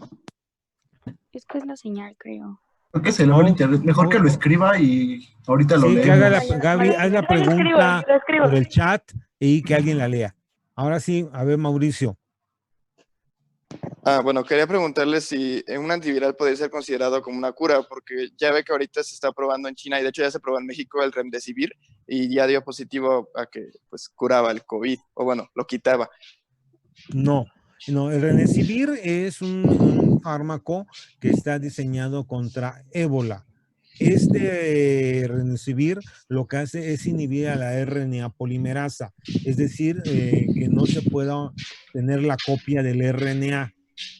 Es que es la señal, creo. Creo que se le va el internet. Mejor que lo escriba y ahorita lo Sí, leemos. que haga Gaby, haz la Yo pregunta lo escribo. por el chat y que alguien la lea. Ahora sí, a ver, Mauricio. Bueno, quería preguntarle si un antiviral podría ser considerado como una cura, porque ya ve que ahorita se está probando en China y de hecho ya se probó en México el Remdesivir y ya dio positivo a que pues curaba el COVID, o bueno, lo quitaba. No, el Remdesivir es un fármaco que está diseñado contra ébola. Remdesivir lo que hace es inhibir a la RNA polimerasa, es decir, que no se pueda tener la copia del RNA,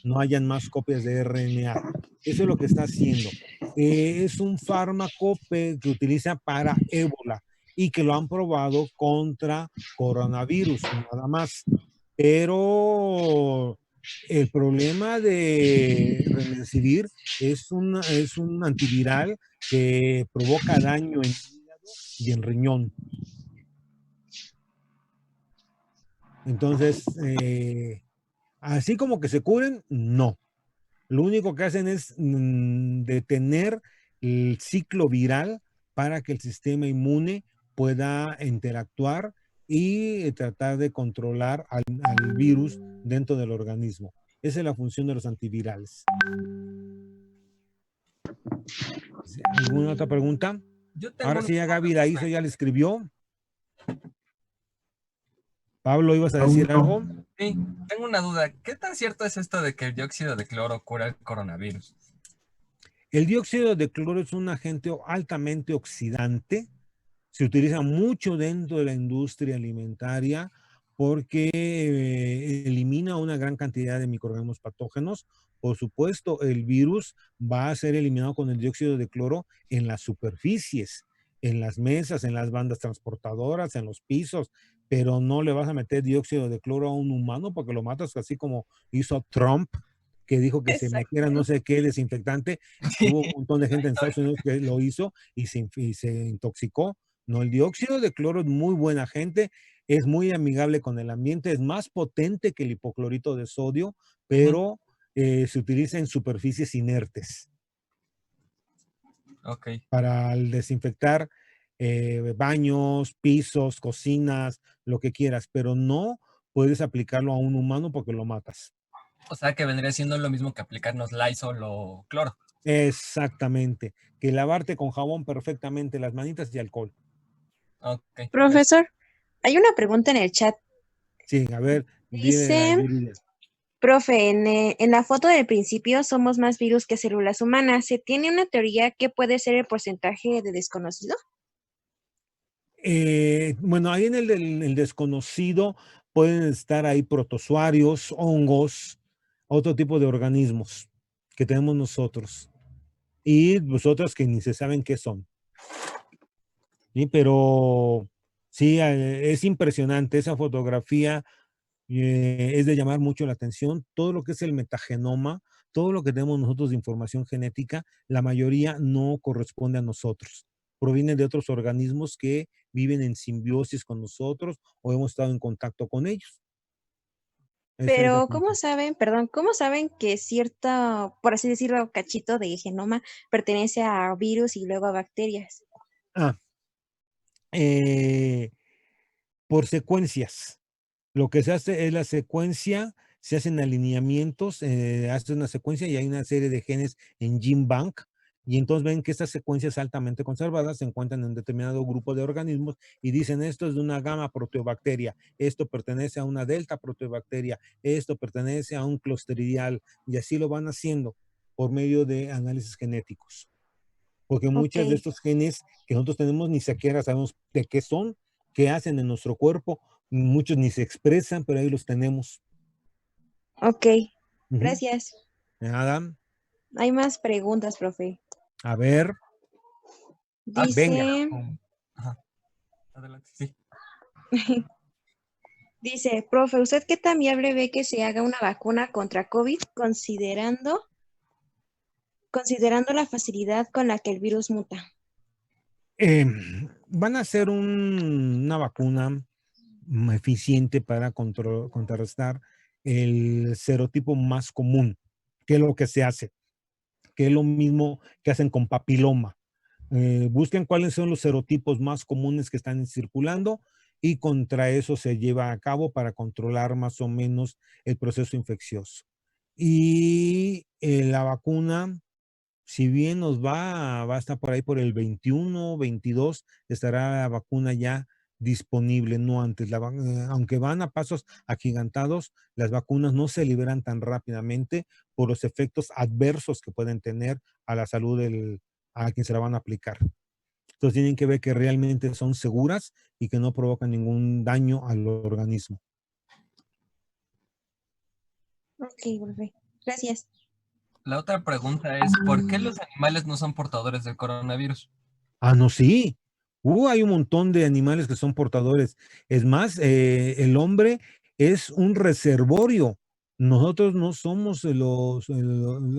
no hayan más copias de RNA. Eso es lo que está haciendo. Es un fármaco que utiliza para ébola y que lo han probado contra coronavirus, nada más. Pero el problema de Remdesivir es un antiviral que provoca daño en el hígado y en riñón. Entonces, así como que se curen, no. Lo único que hacen es detener el ciclo viral para que el sistema inmune pueda interactuar y tratar de controlar al virus dentro del organismo. Esa es la función de los antivirales. ¿Alguna otra pregunta? Ahora sí, ya Gaby la hizo, ya le escribió. Pablo, ¿ibas a decir algo? Sí, tengo una duda. ¿Qué tan cierto es esto de que el dióxido de cloro cura el coronavirus? El dióxido de cloro es un agente altamente oxidante. Se utiliza mucho dentro de la industria alimentaria porque elimina una gran cantidad de microorganismos patógenos. Por supuesto, el virus va a ser eliminado con el dióxido de cloro en las superficies, en las mesas, en las bandas transportadoras, en los pisos, pero no le vas a meter dióxido de cloro a un humano porque lo matas, así como hizo Trump, que dijo que se metiera no sé qué desinfectante. Hubo un montón de gente en Estados Unidos que lo hizo y se intoxicó. No, el dióxido de cloro es muy buen agente, es muy amigable con el ambiente, es más potente que el hipoclorito de sodio, pero se utiliza en superficies inertes. Ok. Para desinfectar baños, pisos, cocinas, lo que quieras, pero no puedes aplicarlo a un humano porque lo matas. O sea que vendría siendo lo mismo que aplicarnos Lysol o cloro. Exactamente, que lavarte con jabón perfectamente las manitas y alcohol. Okay. Profesor, hay una pregunta en el chat. Sí, a ver, Dice, dile. profe, en la foto del principio somos más virus que células humanas. ¿Se tiene una teoría que puede ser el porcentaje de desconocido? Bueno, ahí en el desconocido pueden estar ahí protozoarios, hongos, otro tipo de organismos que tenemos nosotros. Y otros que ni se saben qué son. ¿Sí? Pero sí, es impresionante esa fotografía. Es de llamar mucho la atención. Todo lo que es el metagenoma, todo lo que tenemos nosotros de información genética, la mayoría no corresponde a nosotros. Proviene de otros organismos que viven en simbiosis con nosotros o hemos estado en contacto con ellos. Pero, ¿cómo saben, cómo saben que cierto, por así decirlo, cachito de genoma pertenece a virus y luego a bacterias? Por secuencias. Lo que se hace es la secuencia, se hacen alineamientos, hace una secuencia y hay una serie de genes en GenBank, y entonces ven que estas secuencias altamente conservadas se encuentran en un determinado grupo de organismos y dicen esto es de una gamma proteobacteria, esto pertenece a una delta proteobacteria, esto pertenece a un clostridial, y así lo van haciendo por medio de análisis genéticos. Porque muchos de estos genes que nosotros tenemos ni siquiera sabemos de qué son, qué hacen en nuestro cuerpo, muchos ni se expresan, pero ahí los tenemos. Ok, gracias. Nada. Hay más preguntas, profe. A ver. Dice, Ajá. Adelante, sí. Dice, profe, ¿usted qué tan viable ve que se haga una vacuna contra COVID considerando la facilidad con la que el virus muta? Van a hacer una vacuna eficiente para contrarrestar el serotipo más común, que es lo que se hace, que es lo mismo que hacen con papiloma. Busquen cuáles son los serotipos más comunes que están circulando y contra eso se lleva a cabo para controlar más o menos el proceso infeccioso. Y la vacuna, si bien nos va a estar por ahí por el 21, 22, estará la vacuna ya disponible, no antes. Aunque van a pasos agigantados, las vacunas no se liberan tan rápidamente por los efectos adversos que pueden tener a la salud a quien se la van a aplicar. Entonces tienen que ver que realmente son seguras y que no provocan ningún daño al organismo. Ok, profe. Gracias. La otra pregunta es, ¿por qué los animales no son portadores del coronavirus? Ah, no, sí. Hay un montón de animales que son portadores. Es más, el hombre es un reservorio. Nosotros no somos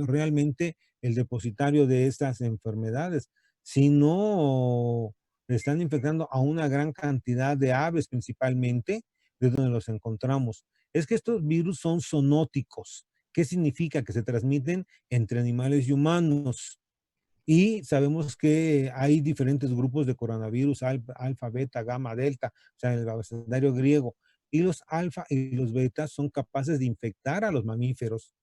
realmente el depositario de estas enfermedades, sino están infectando a una gran cantidad de aves principalmente, de donde los encontramos. Es que estos virus son zoonóticos. ¿Qué significa? Que se transmiten entre animales y humanos. Y sabemos que hay diferentes grupos de coronavirus, alfa, beta, gamma, delta, o sea, el abecedario griego. Y los alfa y los beta son capaces de infectar a los mamíferos.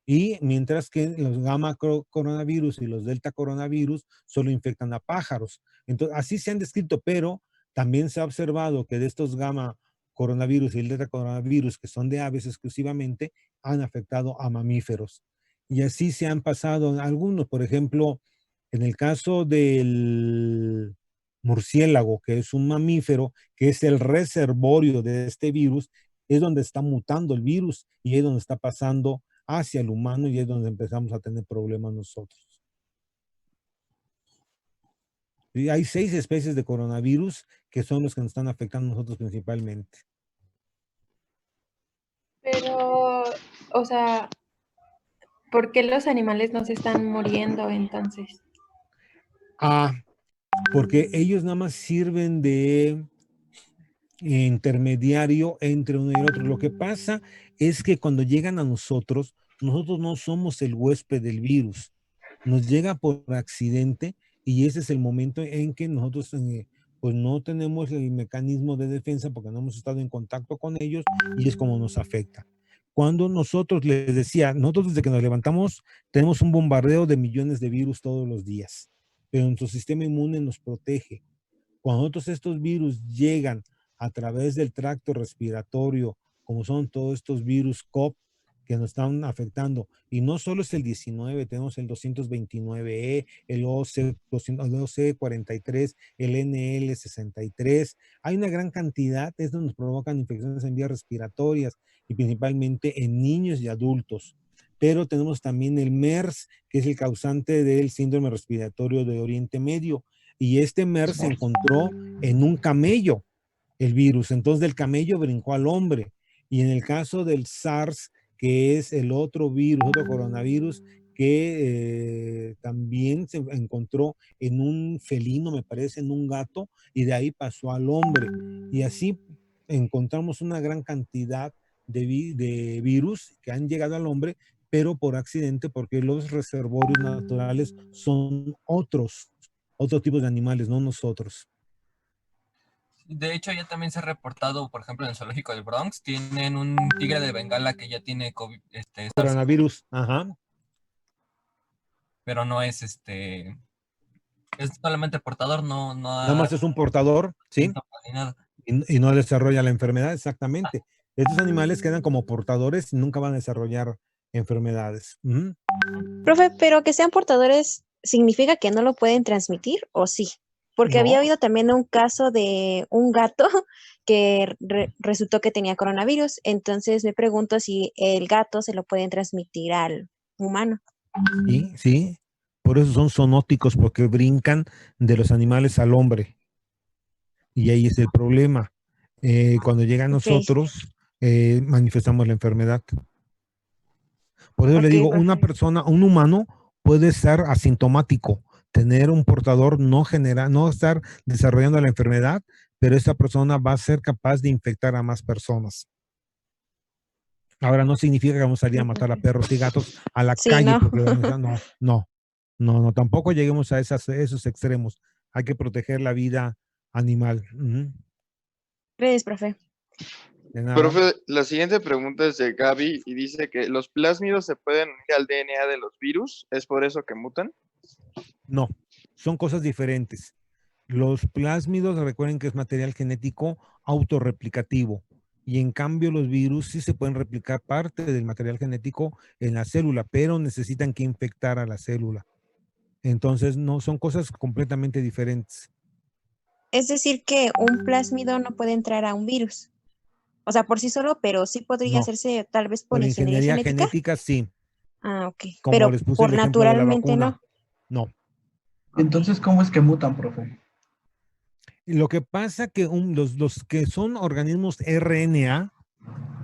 Y mientras que los gamma coronavirus y los delta coronavirus solo infectan a pájaros. Entonces, así se han descrito, pero también se ha observado que de estos gamma coronavirus y el delta coronavirus, que son de aves exclusivamente, han afectado a mamíferos. Y así se han pasado algunos, por ejemplo, en el caso del murciélago, que es un mamífero, que es el reservorio de este virus, es donde está mutando el virus y es donde está pasando hacia el humano y es donde empezamos a tener problemas nosotros. Y hay 6 especies de coronavirus que son los que nos están afectando a nosotros principalmente. Pero, o sea, ¿por qué los animales no se están muriendo entonces? Porque ellos nada más sirven de intermediario entre uno y el otro. Lo que pasa es que cuando llegan a nosotros, nosotros no somos el huésped del virus. Nos llega por accidente y ese es el momento en que nosotros pues no tenemos el mecanismo de defensa porque no hemos estado en contacto con ellos y es como nos afecta. Cuando nosotros, les decía, nosotros desde que nos levantamos tenemos un bombardeo de millones de virus todos los días, pero nuestro sistema inmune nos protege. Cuando nosotros estos virus llegan a través del tracto respiratorio, como son todos estos virus COP que nos están afectando, y no solo es el 19, tenemos el 229E, el OC43, el NL63, hay una gran cantidad, es donde nos provocan infecciones en vías respiratorias y principalmente en niños y adultos. Pero tenemos también el MERS, que es el causante del síndrome respiratorio de Oriente Medio, y este MERS se encontró en un camello, el virus. Entonces del camello brincó al hombre. Y en el caso del SARS, que es el otro virus, otro coronavirus, que también se encontró en un felino, me parece, en un gato, y de ahí pasó al hombre. Y así encontramos una gran cantidad de virus que han llegado al hombre, pero por accidente, porque los reservorios naturales son otro tipo de animales, no nosotros. De hecho, ya también se ha reportado, por ejemplo, en el zoológico del Bronx, tienen un tigre de Bengala que ya tiene COVID, coronavirus, ajá. Pero no es es solamente portador, nada más es un portador, ¿sí? Y no desarrolla la enfermedad, exactamente. Estos animales quedan como portadores y nunca van a desarrollar enfermedades. Profe, pero que sean portadores, ¿significa que no lo pueden transmitir o sí? Porque No. había habido también un caso de un gato que resultó que tenía coronavirus. Entonces me pregunto si el gato se lo pueden transmitir al humano. Sí, sí. Por eso son zoonóticos, porque brincan de los animales al hombre. Y ahí es el problema. Cuando llega a nosotros, manifestamos la enfermedad. Por eso le digo, una persona, un humano puede ser asintomático, tener un portador, no estar desarrollando la enfermedad, pero esa persona va a ser capaz de infectar a más personas. Ahora no significa que vamos a salir a matar a perros y gatos a la calle, no. porque no, tampoco lleguemos a esos extremos. Hay que proteger la vida animal. Gracias, profe. Profe, la siguiente pregunta es de Gaby y dice que los plásmidos se pueden unir al DNA de los virus, ¿es por eso que mutan? No, son cosas diferentes. Los plásmidos, recuerden que es material genético autorreplicativo y en cambio los virus sí se pueden replicar parte del material genético en la célula, pero necesitan que infectar a la célula. Entonces, no, son cosas completamente diferentes. Es decir, que un plásmido no puede entrar a un virus. O sea, por sí solo, pero sí podría No, hacerse tal vez por por ingeniería ingeniería genética. genética, sí. Ah, ok. Como Pero les puse por el ejemplo de la naturalmente vacuna. no. No. Entonces, ¿cómo es que mutan, profe? Lo que pasa que los que son organismos RNA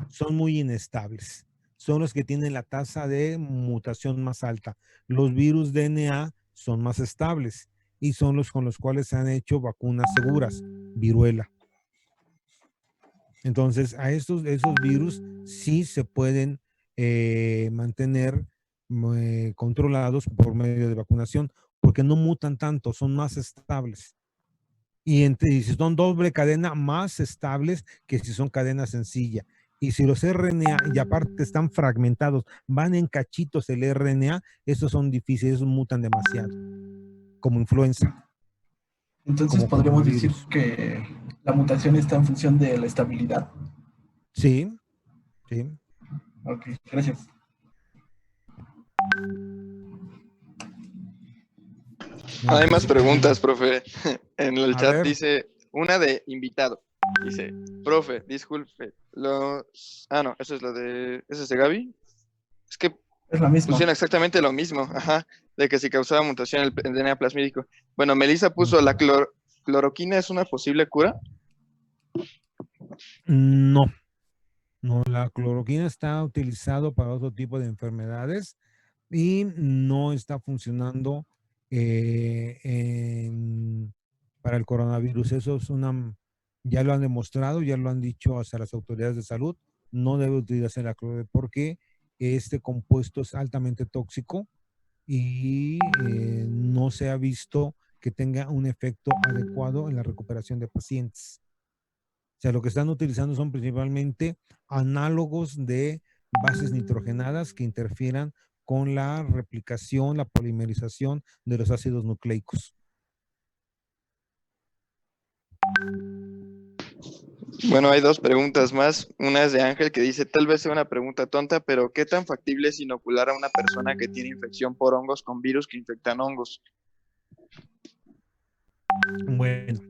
son muy inestables. Son los que tienen la tasa de mutación más alta. Los virus DNA son más estables y son los con los cuales se han hecho vacunas seguras, viruela. Entonces, esos virus sí se pueden mantener controlados por medio de vacunación, porque no mutan tanto, son más estables. Y si son doble cadena, más estables que si son cadena sencilla. Y si los RNA, y aparte están fragmentados, van en cachitos el RNA, esos son difíciles, esos mutan demasiado, como influenza. Entonces, como podríamos decir coronavirus. que la mutación está en función de la estabilidad. Sí, sí. Ok, gracias. Hay más preguntas, profe. En el A chat ver. dice, una de invitado. Dice, profe, disculpe, no, eso es ¿eso es de Gaby? Es que Es la misma. pusieron exactamente lo mismo, ajá, de que si causaba mutación el DNA plasmídico. Bueno, Melissa puso, ¿la cloroquina es una posible cura? No, la cloroquina está utilizado para otro tipo de enfermedades y no está funcionando para el coronavirus. Eso es ya lo han demostrado, ya lo han dicho hasta las autoridades de salud, no debe utilizarse la cloroquina porque este compuesto es altamente tóxico y no se ha visto que tenga un efecto adecuado en la recuperación de pacientes. O sea, lo que están utilizando son principalmente análogos de bases nitrogenadas que interfieran con la replicación, la polimerización de los ácidos nucleicos. Bueno, hay dos preguntas más. Una es de Ángel que dice, tal vez sea una pregunta tonta, pero ¿qué tan factible es inocular a una persona que tiene infección por hongos con virus que infectan hongos? Bueno,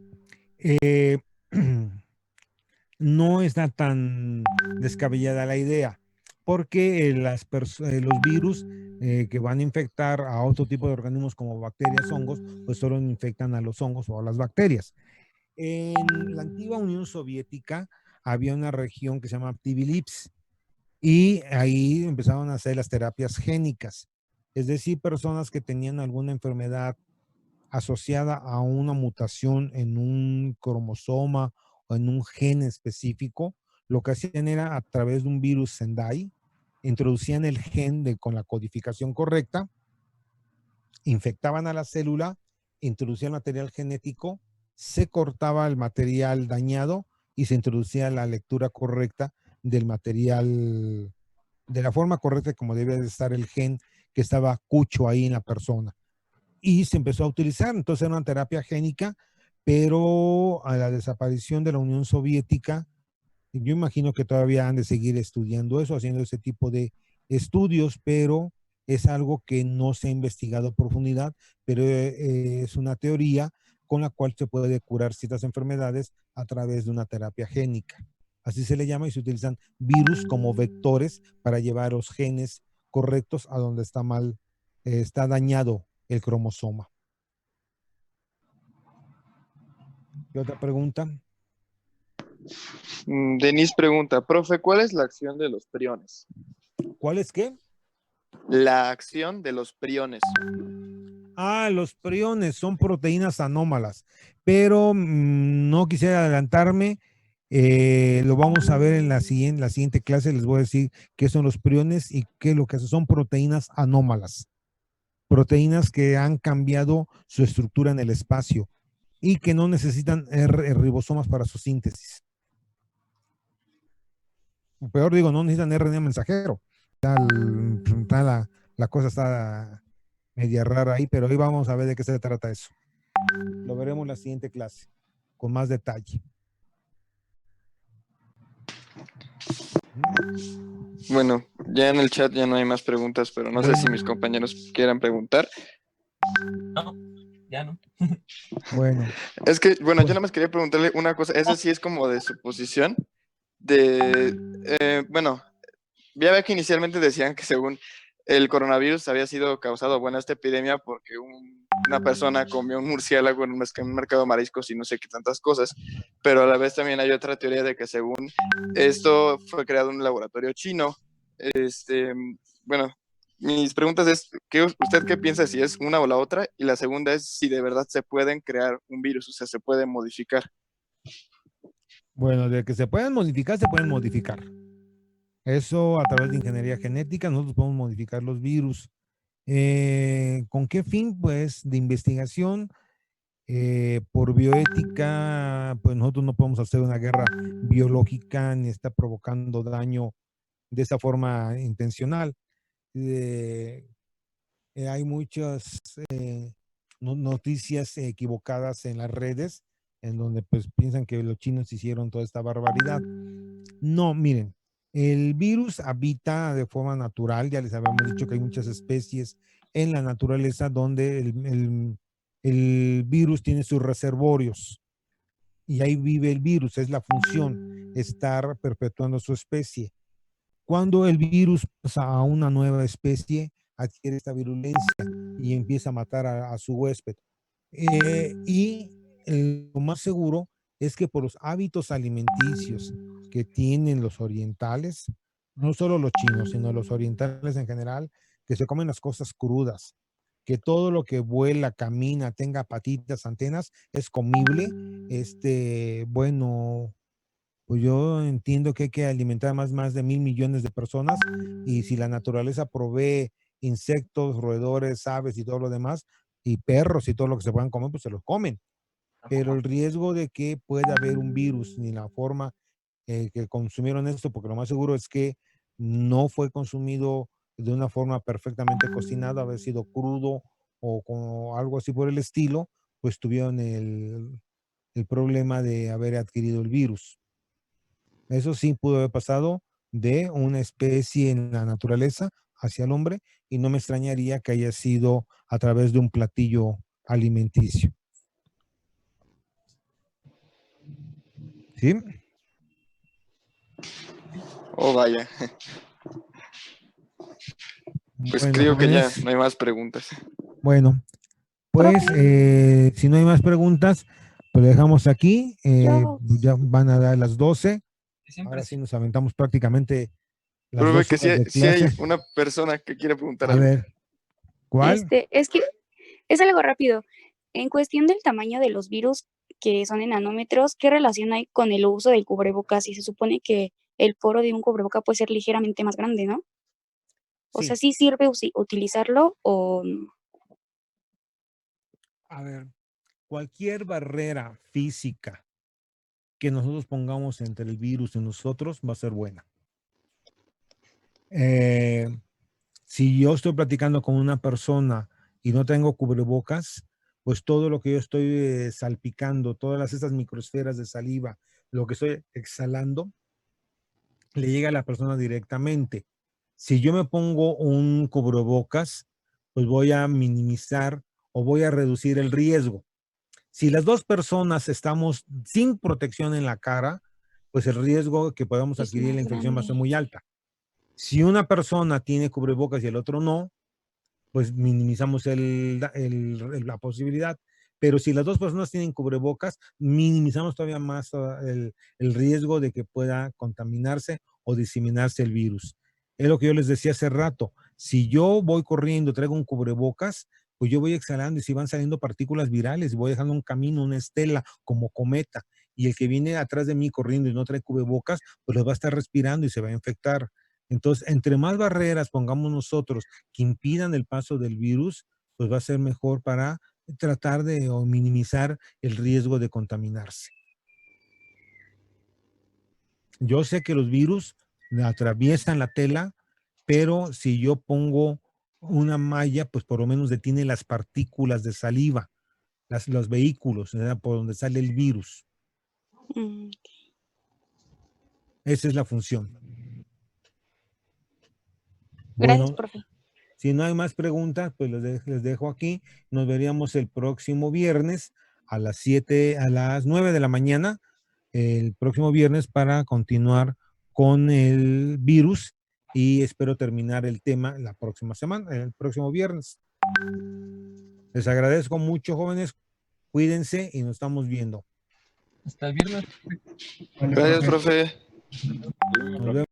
no está tan descabellada la idea, porque los virus que van a infectar a otro tipo de organismos como bacterias, hongos, pues solo infectan a los hongos o a las bacterias. En la antigua Unión Soviética había una región que se llama Tbilisi y ahí empezaron a hacer las terapias génicas, es decir, personas que tenían alguna enfermedad asociada a una mutación en un cromosoma o en un gen específico, lo que hacían era a través de un virus Sendai, introducían el gen con la codificación correcta, infectaban a la célula, introducían material genético, se cortaba el material dañado y se introducía la lectura correcta del material, de la forma correcta como debe de estar el gen que estaba cucho ahí en la persona. Y se empezó a utilizar, entonces era una terapia génica, pero a la desaparición de la Unión Soviética, yo imagino que todavía han de seguir estudiando eso, haciendo ese tipo de estudios, pero es algo que no se ha investigado a profundidad, pero es una teoría con la cual se puede curar ciertas enfermedades a través de una terapia génica. Así se le llama y se utilizan virus como vectores para llevar los genes correctos a donde está mal, está dañado el cromosoma. ¿Qué otra pregunta? Denise pregunta, profe, ¿cuál es la acción de los priones? ¿Cuál es qué? La acción de los priones. Los priones son proteínas anómalas, pero no quisiera adelantarme. Lo vamos a ver en la siguiente clase. Les voy a decir qué son los priones y qué lo que son proteínas anómalas. Proteínas que han cambiado su estructura en el espacio y que no necesitan ribosomas para su síntesis. Peor digo, no necesitan RNA mensajero. La cosa está media rara ahí, pero hoy vamos a ver de qué se trata eso. Lo veremos en la siguiente clase, con más detalle. Bueno, ya en el chat ya no hay más preguntas, pero no sé si mis compañeros quieran preguntar. No, ya no. Bueno. Es que, bueno, yo nada más quería preguntarle una cosa. Eso sí es como de suposición. Bueno, ya ve que inicialmente decían que según el coronavirus había sido causado, bueno, esta epidemia porque una persona comió un murciélago en un mercado de mariscos y no sé qué tantas cosas, pero a la vez también hay otra teoría de que según esto fue creado en un laboratorio chino. Bueno, mis preguntas es, ¿usted qué piensa si es una o la otra? Y la segunda es si de verdad se pueden crear un virus, o sea, se puede modificar. Bueno, de que se pueden modificar, se pueden modificar. Eso a través de ingeniería genética, nosotros podemos modificar los virus. ¿Con qué fin? Pues de investigación. Por bioética, pues nosotros no podemos hacer una guerra biológica ni estar provocando daño de esa forma intencional. Hay muchas noticias equivocadas en las redes en donde pues piensan que los chinos hicieron toda esta barbaridad. No, miren, el virus habita de forma natural, ya les habíamos dicho que hay muchas especies en la naturaleza donde el virus tiene sus reservorios y ahí vive el virus, es la función, estar perpetuando su especie. Cuando el virus pasa a una nueva especie, adquiere esta virulencia y empieza a matar a su huésped. Lo más seguro es que por los hábitos alimenticios que tienen los orientales, no solo los chinos, sino los orientales en general, que se comen las cosas crudas, que todo lo que vuela, camina, tenga patitas, antenas, es comible. Bueno, pues yo entiendo que hay que alimentar más de 1.000 millones de personas y si la naturaleza provee insectos, roedores, aves y todo lo demás, y perros y todo lo que se puedan comer, pues se los comen. Pero el riesgo de que pueda haber un virus ni la forma que consumieron esto, porque lo más seguro es que no fue consumido de una forma perfectamente cocinada, haber sido crudo o con algo así por el estilo, pues tuvieron el problema de haber adquirido el virus. Eso sí pudo haber pasado de una especie en la naturaleza hacia el hombre y no me extrañaría que haya sido a través de un platillo alimenticio. ¿Sí? Oh, vaya. Pues Bueno, creo que ya jóvenes, no hay más preguntas. bueno, pues si no hay más preguntas, pues lo dejamos aquí. Ya van a dar las 12. Ahora sí nos aventamos prácticamente las Profe, 2 que horas de sí hay clase. una persona que quiere preguntar A algo. ver, ¿cuál? Es que es algo rápido. En cuestión del tamaño de los virus que son en nanómetros, ¿qué relación hay con el uso del cubrebocas? Y se supone que el poro de un cubreboca puede ser ligeramente más grande, ¿no? O sea, Sí. ¿sí sirve utilizarlo o no? A ver, cualquier barrera física que nosotros pongamos entre el virus y nosotros va a ser buena. Si yo estoy platicando con una persona y no tengo cubrebocas, pues todo lo que yo estoy salpicando, todas esas microesferas de saliva, lo que estoy exhalando, le llega a la persona directamente. Si yo me pongo un cubrebocas, pues voy a minimizar o voy a reducir el riesgo. Si las dos personas estamos sin protección en la cara, pues el riesgo que podamos Es adquirir la más infección va a ser grande. muy alta. Si una persona tiene cubrebocas y el otro no, pues minimizamos la posibilidad. Pero si las dos personas tienen cubrebocas, minimizamos todavía más el riesgo de que pueda contaminarse o diseminarse el virus. Es lo que yo les decía hace rato. Si yo voy corriendo, traigo un cubrebocas, pues yo voy exhalando y si van saliendo partículas virales, voy dejando un camino, una estela como cometa. Y el que viene atrás de mí corriendo y no trae cubrebocas, pues los va a estar respirando y se va a infectar. Entonces, entre más barreras pongamos nosotros que impidan el paso del virus, pues va a ser mejor para tratar de o minimizar el riesgo de contaminarse. Yo sé que los virus atraviesan la tela, pero si yo pongo una malla, pues por lo menos detiene las partículas de saliva, los vehículos, ¿verdad? Por donde sale el virus. Esa es la función. Gracias, Bueno, profe. Si no hay más preguntas, pues les dejo aquí. Nos veríamos el próximo viernes a las 9 de la mañana, el próximo viernes, para continuar con el virus, y espero terminar el tema la próxima semana, el próximo viernes. Les agradezco mucho, jóvenes. Cuídense y nos estamos viendo. Hasta el viernes. Gracias, profe. Nos vemos.